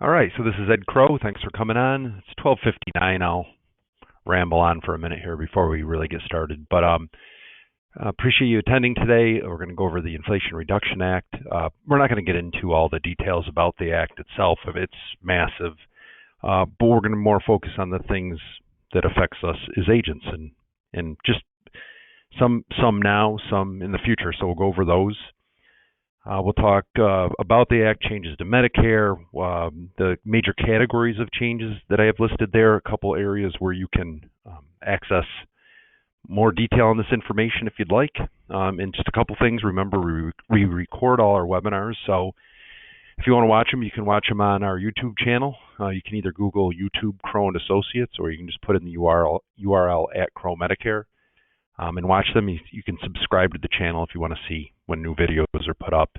All right, so this is Ed Crowe. Thanks for coming on. It's 12:59. I'll ramble on for a minute here before we really get started. But appreciate you attending today. We're going to go over the Inflation Reduction Act. We're not going to get into all the details about the act itself. It's massive, but we're going to more focus on the things that affects us as agents, and just some now, some in the future. So we'll go over those. We'll talk about the Act, changes to Medicare, the major categories of changes that I have listed there, a couple areas where you can access more detail on this information if you'd like, and just a couple things. Remember, we record all our webinars, so if you want to watch them, you can watch them on our YouTube channel. You can either Google YouTube Crowe and Associates, or you can just put in the URL at Crowe Medicare. And watch them. You can subscribe to the channel if you want to see when new videos are put up.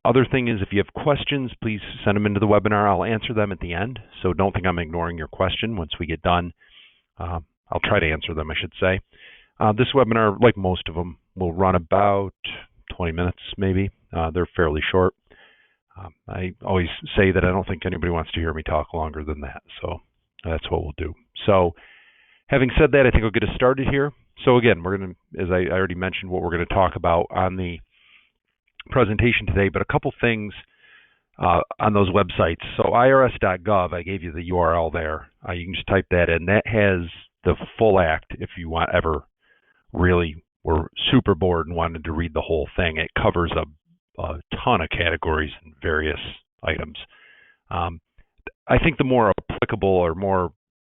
Other thing is, if you have questions, please send them into the webinar. I'll answer them at the end, so don't think I'm ignoring your question. Once we get done, I'll try to answer them, I should say. This webinar, like most of them, will run about 20 minutes maybe. They're fairly short. I always say that I don't think anybody wants to hear me talk longer than that, so that's what we'll do. So, having said that, I think I'll get us started here. So again, we're going to, as I already mentioned, what we're going to talk about on the presentation today, but a couple things on those websites. So irs.gov, I gave you the URL there. You can just type that in. That has the full act if you want ever really were super bored and wanted to read the whole thing. It covers a ton of categories and various items. I think the more applicable or more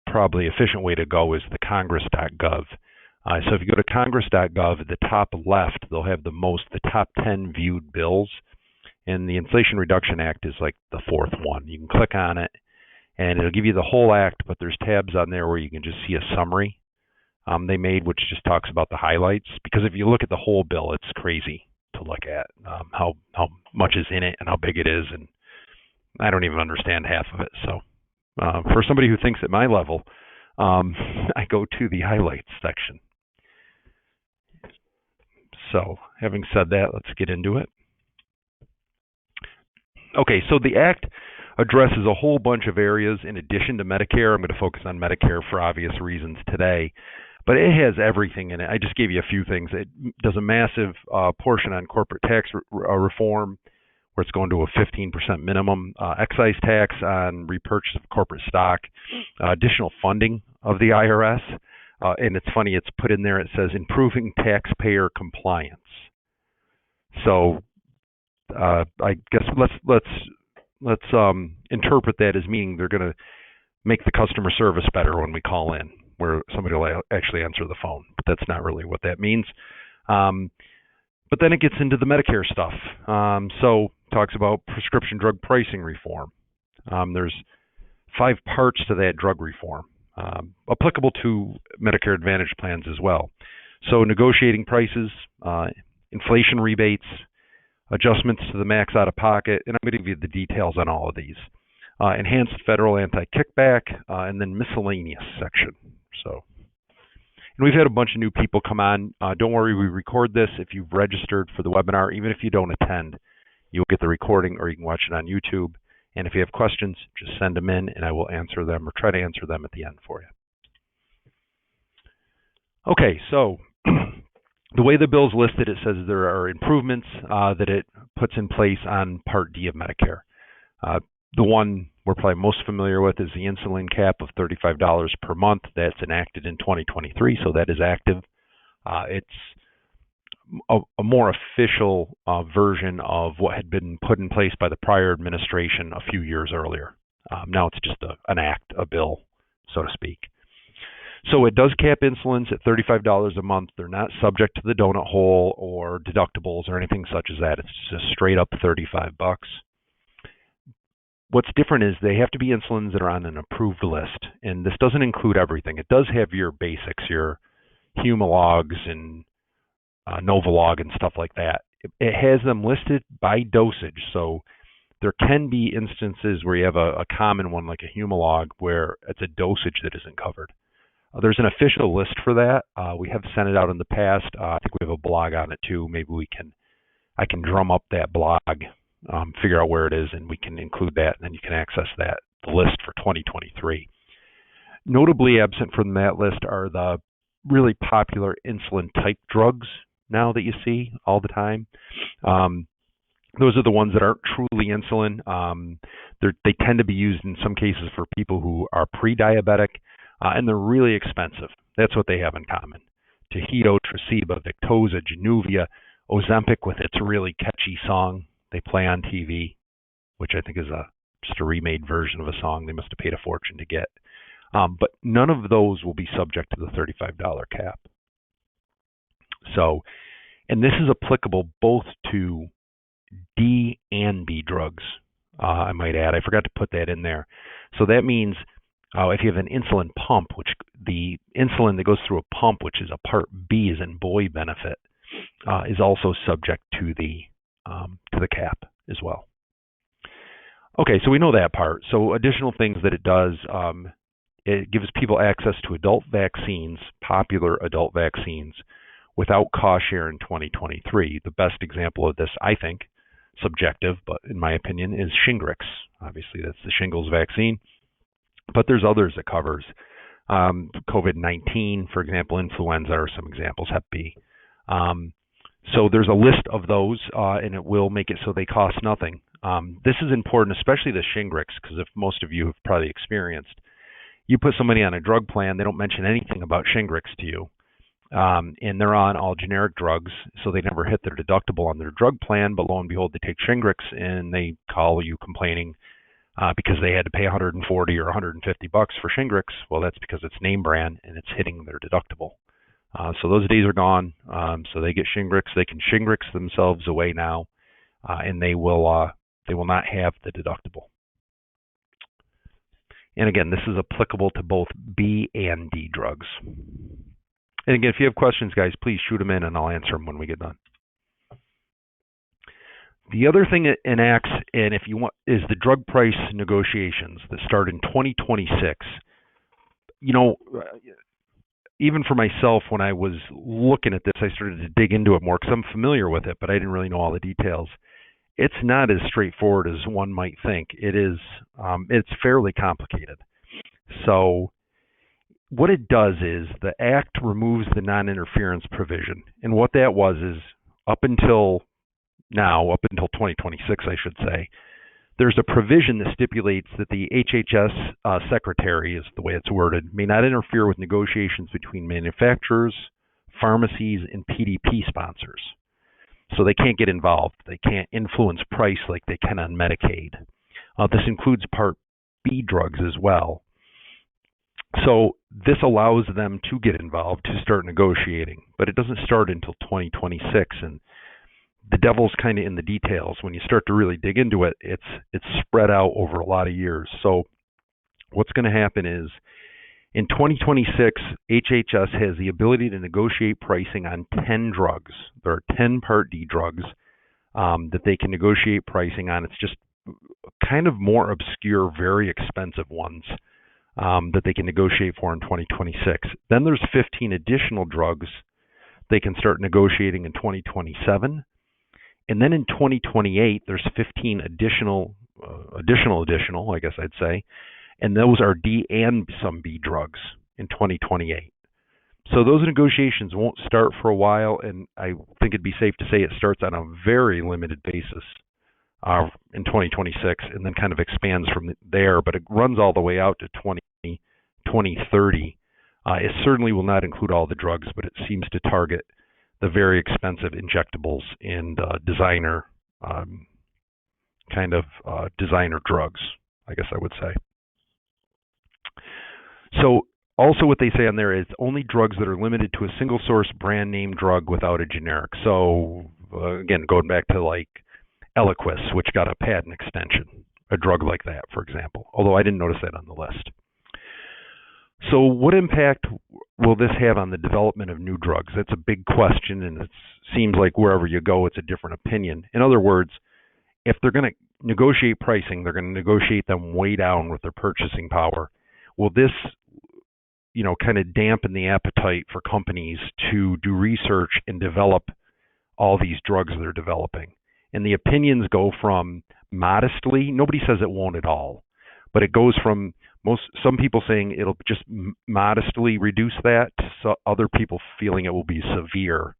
probably efficient way to go is the congress.gov. So if you go to congress.gov, at the top left, they'll have the top 10 viewed bills, and the Inflation Reduction Act is like the fourth one. You can click on it, and it'll give you the whole act, but there's tabs on there where you can just see a summary they made, which just talks about the highlights. Because if you look at the whole bill, it's crazy to look at how much is in it and how big it is, and I don't even understand half of it. So for somebody who thinks at my level, I go to the highlights section. So having said that, let's get into it. Okay, so the Act addresses a whole bunch of areas in addition to Medicare. I'm going to focus on Medicare for obvious reasons today, but it has everything in it. I just gave you a few things. It does a massive portion on corporate tax reform, where it's going to a 15% minimum, excise tax on repurchase of corporate stock, additional funding of the IRS, and it's funny, it's put in there, it says improving taxpayer compliance. So I guess let's interpret that as meaning they're going to make the customer service better when we call in, where somebody will actually answer the phone. But that's not really what that means. But then it gets into the Medicare stuff. So talks about prescription drug pricing reform. There's 5 parts to that drug reform, applicable to Medicare Advantage plans as well. So negotiating prices, inflation rebates, adjustments to the max out-of-pocket, and I'm going to give you the details on all of these. Enhanced federal anti-kickback, and then miscellaneous section. So. And we've had a bunch of new people come on. Don't worry, we record this. If you've registered for the webinar, even if you don't attend, you'll get the recording, or you can watch it on YouTube. And if you have questions, just send them in, and I will answer them, or try to answer them at the end for you. Okay, so the way the bill is listed, it says there are improvements that it puts in place on Part D of Medicare. The one we're probably most familiar with is the insulin cap of $35 per month. That's enacted in 2023, so that is active. It's a more official version of what had been put in place by the prior administration a few years earlier. Now it's just an act, a bill, so to speak. So it does cap insulins at $35 a month. They're not subject to the donut hole or deductibles or anything such as that. It's just straight up $35. What's different is they have to be insulins that are on an approved list, and this doesn't include everything. It does have your basics, your Humalogs and Novolog and stuff like that. It has them listed by dosage, so there can be instances where you have a common one like a Humalog where it's a dosage that isn't covered. There's an official list for that. We have sent it out in the past. I think we have a blog on it too. Maybe I can drum up that blog figure out where it is, and we can include that, and then you can access that list for 2023. Notably absent from that list are the really popular insulin type drugs now that you see all the time. Those are the ones that aren't truly insulin. They tend to be used in some cases for people who are pre-diabetic, and they're really expensive. That's what they have in common. Tahito, Tresiba, Victoza, Januvia, Ozempic with its really catchy song they play on TV, which I think is just a remade version of a song they must have paid a fortune to get. But none of those will be subject to the $35 cap. So, and this is applicable both to D and B drugs, I might add. I forgot to put that in there. So that means if you have an insulin pump, which the insulin that goes through a pump, which is a Part B, as in boy benefit, is also subject to the cap as well. Okay, so we know that part. So additional things that it does, it gives people access to adult vaccines, popular adult vaccines, without cost share in 2023. The best example of this, I think, subjective, but in my opinion, is Shingrix. Obviously, that's the shingles vaccine. But there's others it covers. COVID-19, for example, influenza are some examples, Hep B. So there's a list of those, and it will make it so they cost nothing. This is important, especially the Shingrix, because if most of you have probably experienced, you put somebody on a drug plan, they don't mention anything about Shingrix to you. And they're on all generic drugs, so they never hit their deductible on their drug plan, but lo and behold, they take Shingrix and they call you complaining because they had to pay $140 or $150 for Shingrix. Well, that's because it's name brand and it's hitting their deductible. So those days are gone. So they get Shingrix. They can Shingrix themselves away now, and they will not have the deductible. And again, this is applicable to both B and D drugs. And again, if you have questions, guys, please shoot them in, and I'll answer them when we get done. The other thing it enacts, and if you want, is the drug price negotiations that start in 2026. You know, even for myself, when I was looking at this, I started to dig into it more because I'm familiar with it, but I didn't really know all the details. It's not as straightforward as one might think. It is. It's fairly complicated. So what it does is the Act removes the non-interference provision. And what that was is up until now, up until 2026, I should say, there's a provision that stipulates that the HHS secretary, is the way it's worded, may not interfere with negotiations between manufacturers, pharmacies, and PDP sponsors. So they can't get involved. They can't influence price like they can on Medicaid. This includes Part B drugs as well. So this allows them to get involved, to start negotiating, but it doesn't start until 2026, and the devil's kind of in the details. When you start to really dig into it, it's spread out over a lot of years. So what's going to happen is in 2026, HHS has the ability to negotiate pricing on 10 drugs. There are 10 Part D drugs that they can negotiate pricing on. It's just kind of more obscure, very expensive ones that they can negotiate for in 2026. Then there's 15 additional drugs they can start negotiating in 2027. And then in 2028, there's 15 additional, I guess I'd say, and those are D and some B drugs in 2028. So those negotiations won't start for a while, and I think it'd be safe to say it starts on a very limited basis in 2026, and then kind of expands from there, but it runs all the way out to 2030. It certainly will not include all the drugs, but it seems to target the very expensive injectables and designer designer drugs, I guess I would say. So also what they say on there is only drugs that are limited to a single source brand name drug without a generic. So again, going back to like Eliquis, which got a patent extension, a drug like that, for example, although I didn't notice that on the list. So what impact will this have on the development of new drugs? That's a big question, and it seems like wherever you go, it's a different opinion. In other words, if they're going to negotiate pricing, they're going to negotiate them way down with their purchasing power. Will this, kind of dampen the appetite for companies to do research and develop all these drugs they're developing? And the opinions go from modestly, nobody says it won't at all, but it goes from some people saying it'll just modestly reduce that to other people feeling it will be severe,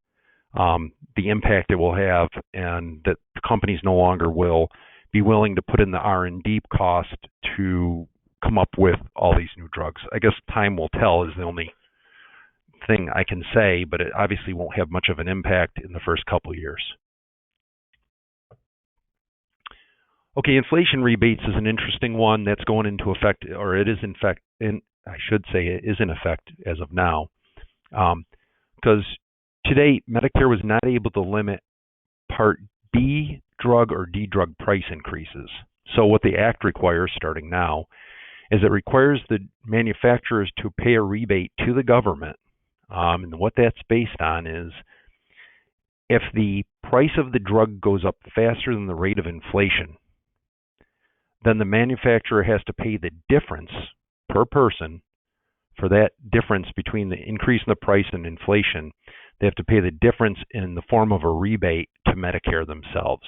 the impact it will have, and that companies no longer will be willing to put in the R&D cost to come up with all these new drugs. I guess time will tell is the only thing I can say, but it obviously won't have much of an impact in the first couple of years. Okay, inflation rebates is an interesting one that's going into effect, or it is in fact, I should say it is in effect as of now, because today Medicare was not able to limit Part B drug or D drug price increases. So what the Act requires starting now is it requires the manufacturers to pay a rebate to the government, and what that's based on is if the price of the drug goes up faster than the rate of inflation, then the manufacturer has to pay the difference per person for that difference between the increase in the price and inflation. They have to pay the difference in the form of a rebate to Medicare themselves.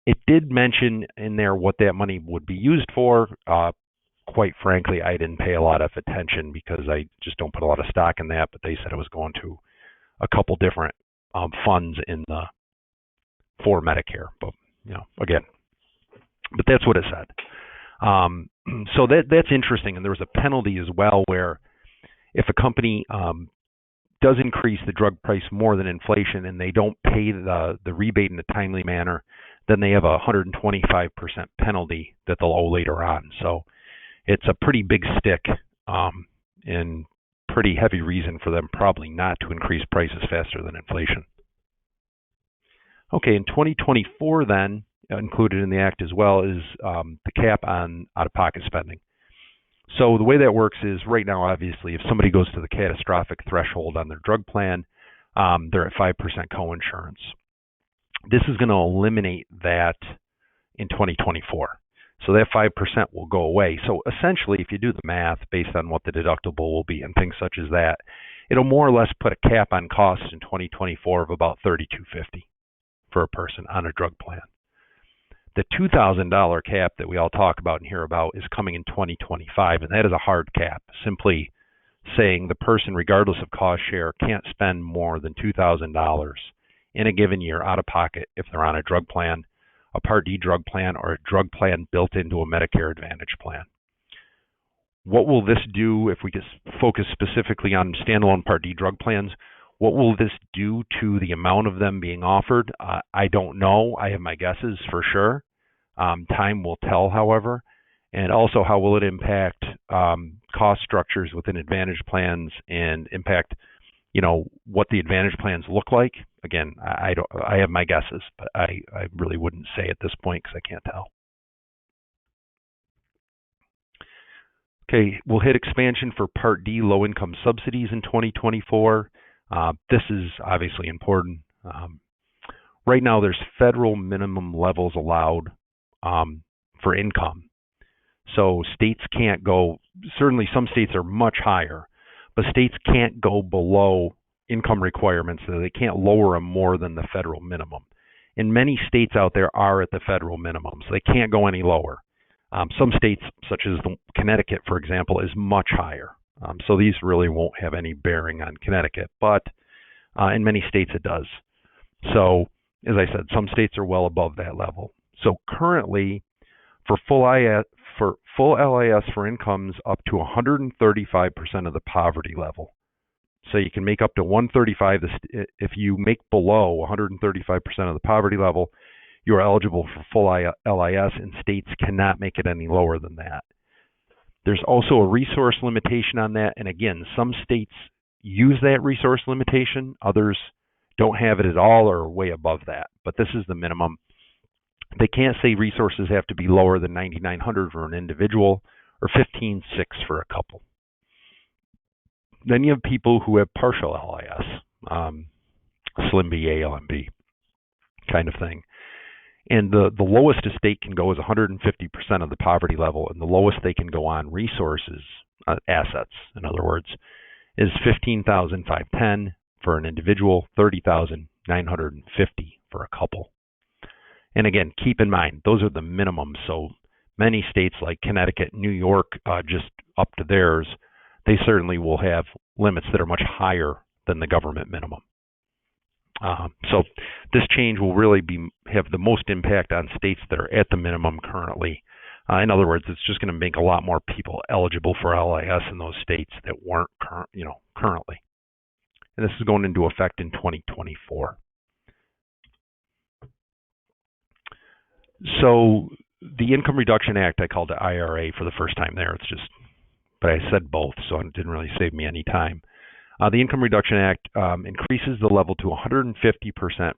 It did mention in there what that money would be used for. Quite frankly, I didn't pay a lot of attention because I just don't put a lot of stock in that, but they said it was going to a couple different funds for Medicare. But again, but that's what it said. So that's interesting. And there was a penalty as well where if a company does increase the drug price more than inflation and they don't pay the rebate in a timely manner, then they have a 125% penalty that they'll owe later on. So it's a pretty big stick and pretty heavy reason for them probably not to increase prices faster than inflation. Okay, in 2024 then, included in the Act as well, is the cap on out-of-pocket spending. So the way that works is right now, obviously, if somebody goes to the catastrophic threshold on their drug plan, they're at 5% coinsurance. This is going to eliminate that in 2024. So that 5% will go away. So essentially, if you do the math based on what the deductible will be and things such as that, it'll more or less put a cap on costs in 2024 of about $3,250 for a person on a drug plan. The $2,000 cap that we all talk about and hear about is coming in 2025, and that is a hard cap, simply saying the person, regardless of cost share, can't spend more than $2,000 in a given year out of pocket if they're on a drug plan, a Part D drug plan, or a drug plan built into a Medicare Advantage plan. What will this do if we just focus specifically on standalone Part D drug plans? What will this do to the amount of them being offered? I don't know. I have my guesses for sure. Time will tell, however. And also, how will it impact cost structures within Advantage plans and impact, what the Advantage plans look like? Again, I have my guesses, but I really wouldn't say at this point because I can't tell. Okay, we'll hit expansion for Part D low-income subsidies in 2024. This is obviously important. Right now, there's federal minimum levels allowed for income. So states can't go, certainly some states are much higher, but states can't go below income requirements, so they can't lower them more than the federal minimum. And many states out there are at the federal minimum, so they can't go any lower. Some states, such as Connecticut, for example, is much higher. So these really won't have any bearing on Connecticut, but in many states it does. So, as I said, some states are well above that level. So currently, for full LIS for incomes up to 135% of the poverty level. So you can make up to 135. If you make below 135% of the poverty level, you are eligible for full LIS, and states cannot make it any lower than that. There's also a resource limitation on that, and again, some states use that resource limitation. Others don't have it at all or are way above that, but this is the minimum. They can't say resources have to be lower than $9,900 for an individual or $15,600 for a couple. Then you have people who have partial LIS, Slim B, ALMB kind of thing. And the lowest a state can go is 150% of the poverty level, and the lowest they can go on resources, assets, in other words, is $15,510 for an individual, $30,950 for a couple. And again, keep in mind, those are the minimums. So many states like Connecticut, New York, just up to theirs, they certainly will have limits that are much higher than the government minimum. So this change will really have the most impact on states that are at the minimum currently. In other words, it's just going to make a lot more people eligible for LIS in those states that weren't currently. And this is going into effect in 2024. So the Income Reduction Act, I called it IRA for the first time there. It's just, but I said both, so it didn't really save me any time. The Income Reduction Act increases the level to 150%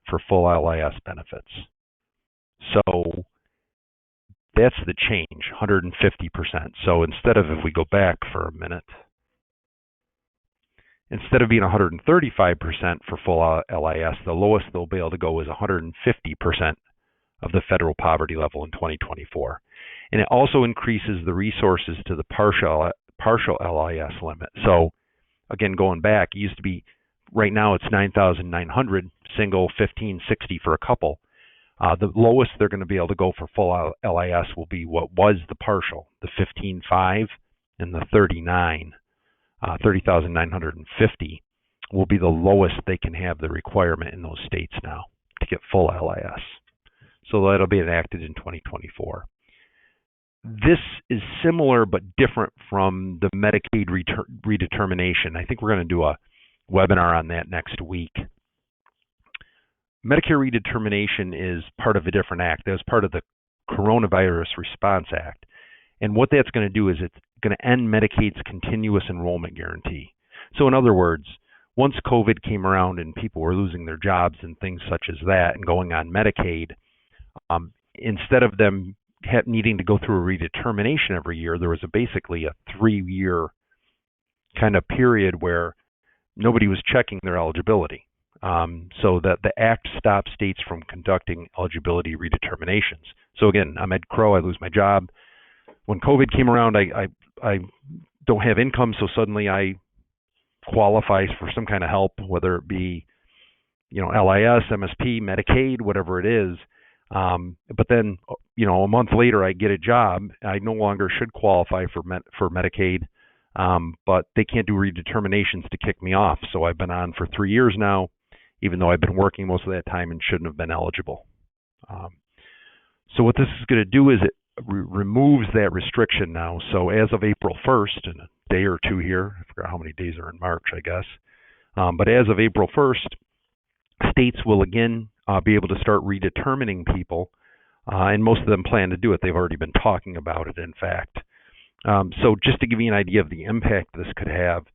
for full LIS benefits. So that's the change, 150%. So instead of, if we go back for a minute, instead of being 135% for full LIS, the lowest they'll be able to go is 150% of the federal poverty level in 2024. And it also increases the resources to the partial LIS limit. So again, going back, it used to be, right now it's 9,900 single, 1,560 for a couple. The lowest they're going to be able to go for full LIS will be what was the partial, the 15,500 and the 30,950 will be the lowest they can have the requirement in those states now to get full LIS. So that'll be enacted in 2024. This is similar but different from the Medicaid redetermination. I think we're going to do a webinar on that next week. Medicare redetermination is part of a different act. That was part of the Coronavirus Response Act. And what that's going to do is it's going to end Medicaid's continuous enrollment guarantee. So in other words, once COVID came around and people were losing their jobs and things such as that and going on Medicaid, instead of them needing to go through a redetermination every year, there was basically a 3-year kind of period where nobody was checking their eligibility. So that the act stops states from conducting eligibility redeterminations. So again, I'm at Crowe, I lose my job. When COVID came around, I don't have income, so suddenly I qualify for some kind of help, whether it be, LIS, MSP, Medicaid, whatever it is. But then, a month later, I get a job. I no longer should qualify for Medicaid, but they can't do redeterminations to kick me off. So I've been on for 3 years now, even though I've been working most of that time and shouldn't have been eligible. So what this is going to do is it removes that restriction now. So as of April 1st, in a day or two here, I forgot how many days are in March, I guess. But as of April 1st, states will again be able to start redetermining people, and most of them plan to do it. They've already been talking about it, in fact. So just to give you an idea of the impact this could have,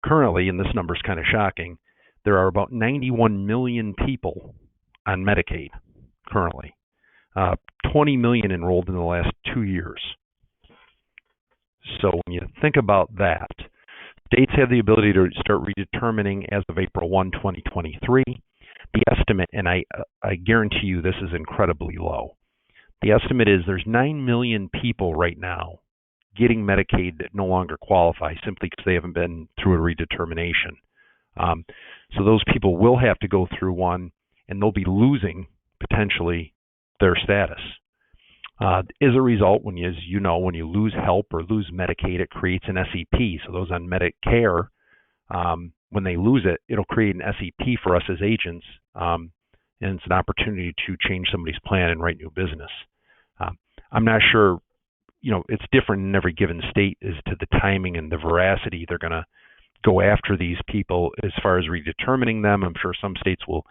currently, and this number is kind of shocking, there are about 91 million people on Medicaid currently. 20 million enrolled in the last 2 years. So when you think about that, states have the ability to start redetermining as of April 1, 2023. The estimate, and I guarantee you this is incredibly low. The estimate is there's 9 million people right now getting Medicaid that no longer qualify simply because they haven't been through a redetermination. So those people will have to go through one, and they'll be losing potentially their status. As a result, when you lose help or lose Medicaid, it creates an SEP. So those on Medicare, when they lose it, it'll create an SEP for us as agents, and it's an opportunity to change somebody's plan and write new business. I'm not sure, it's different in every given state as to the timing and the veracity they're going to go after these people as far as redetermining them. I'm sure some states will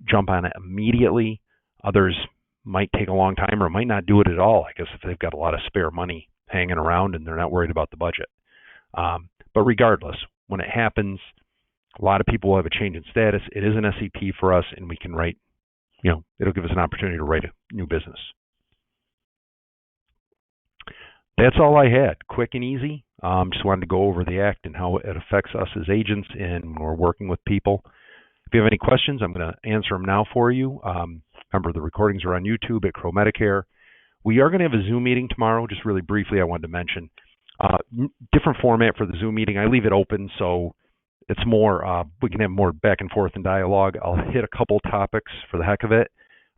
jump on it immediately. Others might take a long time or might not do it at all, I guess, if they've got a lot of spare money hanging around and they're not worried about the budget. But regardless, when it happens, a lot of people will have a change in status. It is an SEP for us, and we can write, it'll give us an opportunity to write a new business. That's all I had. Quick and easy. Just wanted to go over the act and how it affects us as agents and when we're working with people. If you have any questions, I'm going to answer them now for you. Remember, the recordings are on YouTube at Crowe Medicare. We are going to have a Zoom meeting tomorrow. Just really briefly, I wanted to mention. Different format for the Zoom meeting. I leave it open so it's more, we can have more back and forth and dialogue. I'll hit a couple topics for the heck of it.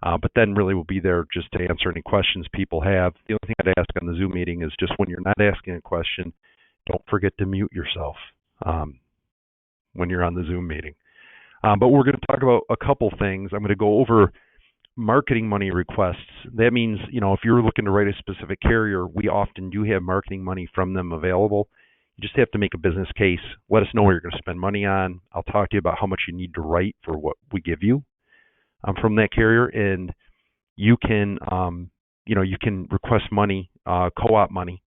But then really we'll be there just to answer any questions people have. The only thing I'd ask on the Zoom meeting is just when you're not asking a question, don't forget to mute yourself when you're on the Zoom meeting. But we're going to talk about a couple things. I'm going to go over marketing money requests. That means, if you're looking to write a specific carrier, we often do have marketing money from them available. You just have to make a business case. Let us know what you're going to spend money on. I'll talk to you about how much you need to write for what we give you from that carrier, and you can, you can request money, co-op money.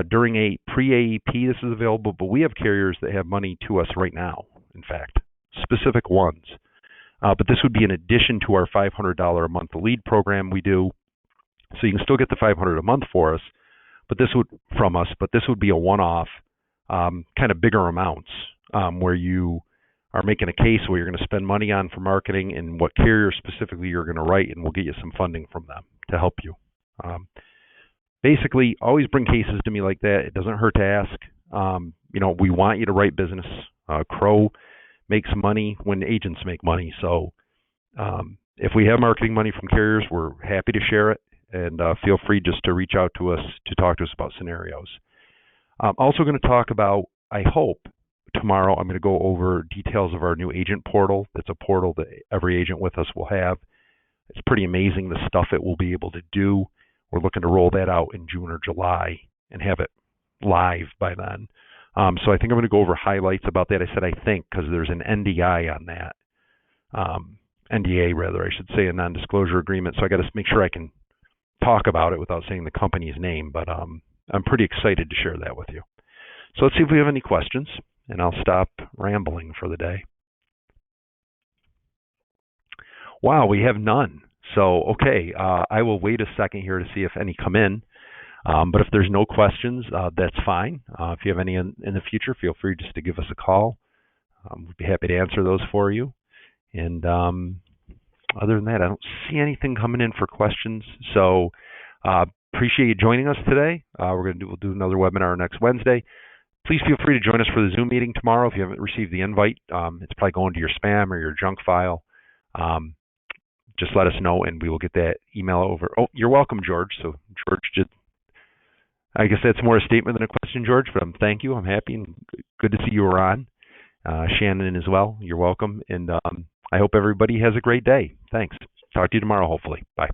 During a pre-AEP, this is available, but we have carriers that have money to us right now, in fact, specific ones. But this would be in addition to our $500 a month lead program we do. So you can still get the $500 a month for us, but this would be a one-off, kind of bigger amounts, where you are making a case where you're going to spend money on for marketing and what carrier specifically you're going to write, and we'll get you some funding from them to help you. Basically, always bring cases to me like that. It doesn't hurt to ask. We want you to write business. Crowe makes money when agents make money. So if we have marketing money from carriers, we're happy to share it. And feel free just to reach out to us to talk to us about scenarios. I'm also going to talk about, I hope, tomorrow I'm going to go over details of our new agent portal. It's a portal that every agent with us will have. It's pretty amazing the stuff it will be able to do. We're looking to roll that out in June or July and have it live by then. So I think I'm going to go over highlights about that. I said I think because there's an NDI on that. NDA, rather, I should say, a non-disclosure agreement. So I got to make sure I can talk about it without saying the company's name. But I'm pretty excited to share that with you. So let's see if we have any questions, and I'll stop rambling for the day. Wow, we have none. So, okay, I will wait a second here to see if any come in. But if there's no questions, that's fine. If you have any in the future, feel free just to give us a call. We'd be happy to answer those for you. And other than that, I don't see anything coming in for questions. So appreciate you joining us today. We'll do another webinar next Wednesday. Please feel free to join us for the Zoom meeting tomorrow. If you haven't received the invite, it's probably going to your spam or your junk file. Just let us know, and we will get that email over. Oh, you're welcome, George. So George did. I guess that's more a statement than a question, George, but thank you. I'm happy and good to see you were on. Shannon as well. You're welcome. And I hope everybody has a great day. Thanks. Talk to you tomorrow, hopefully. Bye.